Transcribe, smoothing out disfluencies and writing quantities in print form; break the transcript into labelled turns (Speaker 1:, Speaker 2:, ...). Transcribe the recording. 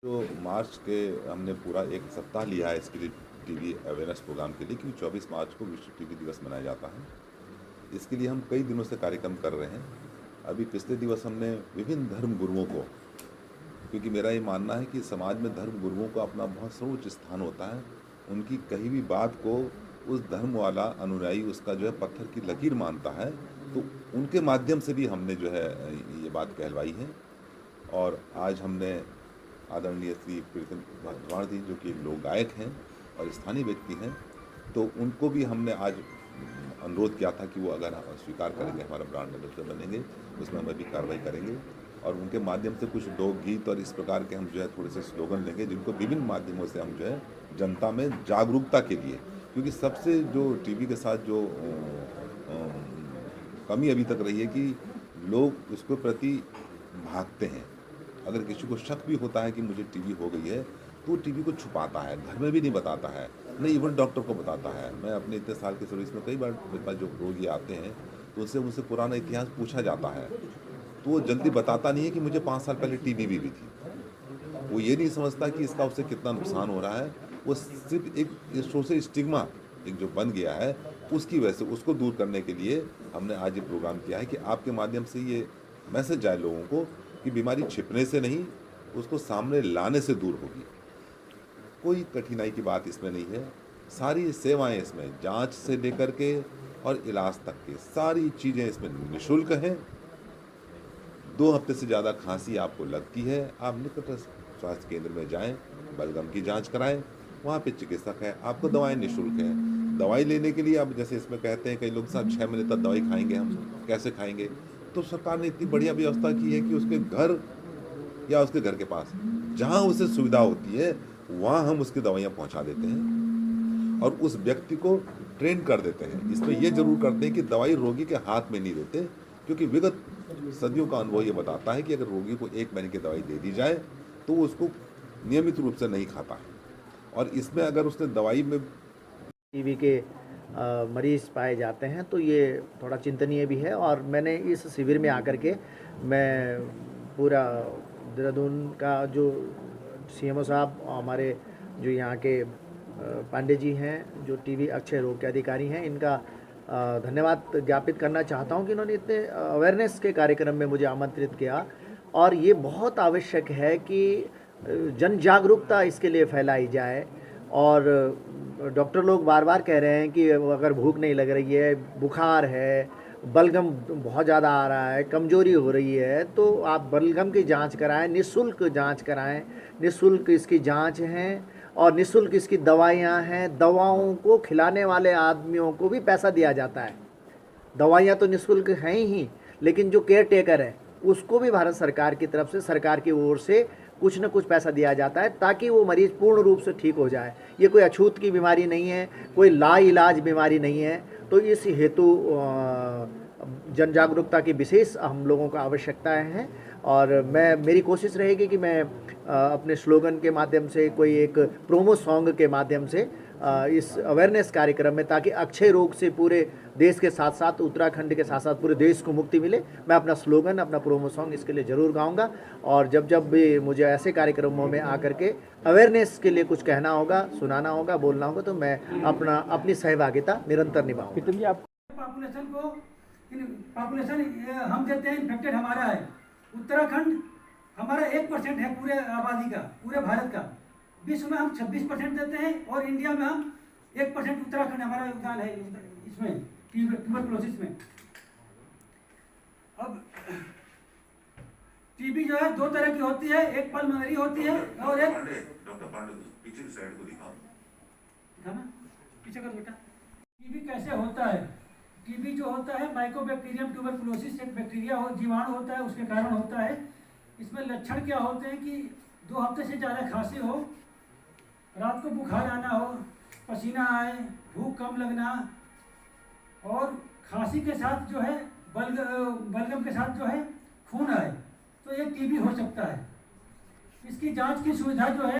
Speaker 1: जो मार्च के हमने पूरा एक सप्ताह लिया है इसके लिए टीवी अवेयरनेस प्रोग्राम के लिए, क्योंकि 24 मार्च को विश्व टीबी दिवस मनाया जाता है। इसके लिए हम कई दिनों से कार्यक्रम कर रहे हैं। अभी पिछले दिवस हमने विभिन्न धर्म गुरुओं को, क्योंकि मेरा ये मानना है कि समाज में धर्म गुरुओं का अपना बहुत सर्वोच्च स्थान होता है। उनकी कही हुई बात को उस धर्म वाला अनुयायी उसका जो है पत्थर की लकीर मानता है, तो उनके माध्यम से भी हमने जो है ये बात कहलवाई है। और आज हमने आदरणीय श्री प्रीतम भरद्वाज जी, जो कि लोक गायक हैं और स्थानीय व्यक्ति हैं, तो उनको भी हमने आज अनुरोध किया था कि वो अगर स्वीकार करेंगे, हमारा ब्रांड एम्बेसडर बनेंगे, उसमें हम भी कार्रवाई करेंगे। और उनके माध्यम से कुछ लोक गीत और इस प्रकार के हम जो है थोड़े से स्लोगन लेंगे, जिनको विभिन्न माध्यमों से हम जो है जनता में जागरूकता के लिए, क्योंकि सबसे जो टीबी के साथ जो कमी अभी तक रही है कि लोग उसके प्रति भागते हैं। अगर किसी को शक भी होता है कि मुझे टीबी हो गई है, तो वो टीबी को छुपाता है, घर में भी नहीं बताता है, नहीं इवन डॉक्टर को बताता है। मैं अपने इतने साल की सर्विस में कई बार मेरे पास जो रोगी आते हैं, तो उससे मुझसे पुराना इतिहास पूछा जाता है, तो वो जल्दी बताता नहीं है कि मुझे 5 साल पहले टीबी भी थी। वो ये नहीं समझता कि इसका उससे कितना नुकसान हो रहा है। वो सिर्फ एक सोशल स्टिग्मा एक जो बन गया है, उसकी वजह से उसको दूर करने के लिए हमने आज ये प्रोग्राम किया है कि आपके माध्यम से ये मैसेज जाए लोगों को कि बीमारी छिपने से नहीं, उसको सामने लाने से दूर होगी। कोई कठिनाई की बात इसमें नहीं है। सारी सेवाएं इसमें, जांच से लेकर के और इलाज तक के सारी चीज़ें इसमें निःशुल्क हैं। 2 हफ्ते से ज़्यादा खांसी आपको लगती है, आप निकटस्थ स्वास्थ्य केंद्र में जाएं, बलगम की जांच कराएं, वहाँ पे चिकित्सक है, आपको दवाएं निःशुल्क हैं। दवाई लेने के लिए अब जैसे इसमें कहते हैं कई लोग, साहब 6 महीने तक दवाई खाएंगे, हम कैसे खाएंगे? तो सरकार ने इतनी बढ़िया व्यवस्था की है कि उसके घर या उसके घर के पास जहाँ उसे सुविधा होती है, वहाँ हम उसकी दवाइयाँ पहुँचा देते हैं और उस व्यक्ति को ट्रेन कर देते हैं। इसमें यह जरूर करते हैं कि दवाई रोगी के हाथ में नहीं देते, क्योंकि विगत सदियों का अनुभव ये बताता है कि अगर रोगी को 1 महीने की दवाई दे दी जाए तो वो उसको नियमित रूप से नहीं खाता है। और इसमें अगर उसने दवाई में
Speaker 2: टीबी के मरीज पाए जाते हैं, तो ये थोड़ा चिंतनीय भी है। और मैंने इस शिविर में आकर के मैं पूरा देहरादून का जो सीएमओ साहब, हमारे जो यहाँ के पांडे जी हैं, जो टीबी अक्षय रोग के अधिकारी हैं, इनका धन्यवाद ज्ञापित करना चाहता हूँ कि इन्होंने इतने अवेयरनेस के कार्यक्रम में मुझे आमंत्रित किया। और ये बहुत आवश्यक है कि जन जागरूकता इसके लिए फैलाई जाए। और डॉक्टर लोग बार बार कह रहे हैं कि अगर भूख नहीं लग रही है, बुखार है, बलगम बहुत ज़्यादा आ रहा है, कमजोरी हो रही है, तो आप बलगम की जांच कराएं, निःशुल्क जांच कराएं। निःशुल्क इसकी जांच हैं और निःशुल्क इसकी दवाइयां हैं। दवाओं को खिलाने वाले आदमियों को भी पैसा दिया जाता है। दवाइयां तो निःशुल्क हैं ही, लेकिन जो केयर टेकर है उसको भी भारत सरकार की तरफ से, सरकार की ओर से कुछ न कुछ पैसा दिया जाता है, ताकि वो मरीज़ पूर्ण रूप से ठीक हो जाए। ये कोई अछूत की बीमारी नहीं है, कोई लाइलाज बीमारी नहीं है। तो इस हेतु जन जागरूकता की विशेष हम लोगों को आवश्यकता है। और मेरी कोशिश रहेगी कि मैं अपने स्लोगन के माध्यम से, कोई एक प्रोमो सॉन्ग के माध्यम से इस अवेयरनेस कार्यक्रम में, ताकि अक्षय रोग से पूरे देश के साथ साथ, उत्तराखंड के साथ साथ पूरे देश को मुक्ति मिले, मैं अपना स्लोगन, अपना प्रोमो सॉन्ग इसके लिए ज़रूर गाऊंगा। और जब जब भी मुझे ऐसे कार्यक्रमों में आकर के अवेयरनेस के लिए कुछ कहना होगा, सुनाना होगा, बोलना होगा, तो मैं अपनी सहभागिता निरंतर निभाऊंगा।
Speaker 3: पॉपुलेशन हम देते हैं, इन्फेक्टेड हमारा है। उत्तराखंड हमारा 1% है पूरे आबादी का, पूरे भारत का। विश्व में हम 26% देते हैं और इंडिया में हम 1% उत्तराखंड हमारा योगदान है इसमें, ट्यूबरकुलोसिस में। अब टीबी जो है 2 तरह की होती है, एक पल्मोनरी होती है और एक
Speaker 1: डॉक्टर पांडे पीछे साइड को दिखाओ
Speaker 3: ना, पीछे कर बेटा। टीबी कैसे होता है? टीबी जो होता है माइकोबैक्टीरियम ट्यूबरकुलोसिस, एक बैक्टीरिया हो, जीवाणु होता है, उसके कारण होता है। इसमें लक्षण क्या होते हैं कि 2 हफ्ते से ज़्यादा खांसी हो, रात को बुखार आना हो, पसीना आए, भूख कम लगना, और खांसी के साथ जो है बलगम के साथ जो है खून आए, तो ये टीबी हो सकता है। इसकी जांच की सुविधा जो है